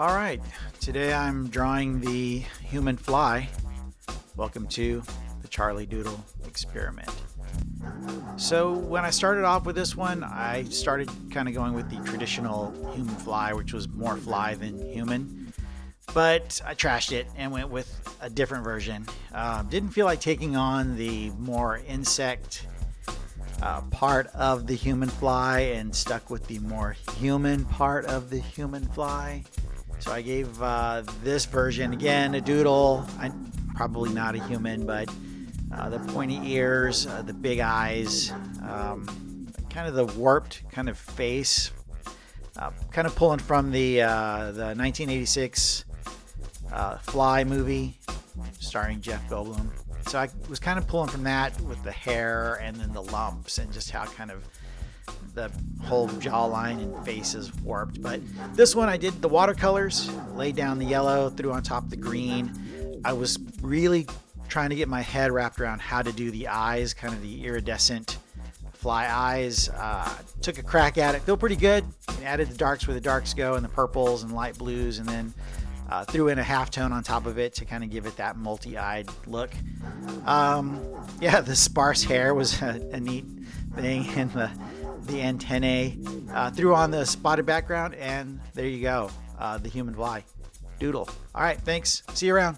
All right, today I'm drawing the human fly. Welcome to the Charlie Doodle experiment. So when I started off with this one, I started kind of going with the traditional human fly, which was more fly than human. But I trashed it and went with a different version. Didn't feel like taking on the more insect part of the human fly and stuck with the more human part of the human fly. So I gave this version, again, a doodle. I'm probably not a human, but the pointy ears, the big eyes, kind of the warped kind of face, kind of pulling from the 1986 Fly movie starring Jeff Goldblum. So I was kind of pulling from that with the hair and then the lumps and just how kind of the whole jawline and face is warped. But this one I did the watercolors, laid down the yellow, threw on top the green. I was really trying to get my head wrapped around how to do the eyes, kind of the iridescent fly eyes. Took a crack at it, feel pretty good. Added the darks where the darks go and the purples and light blues, and then threw in a halftone on top of it to kind of give it that multi-eyed look. Yeah, the sparse hair was a neat thing, and the antennae. Threw on the spotted background, and there you go, the human fly doodle. All right, thanks. See you around.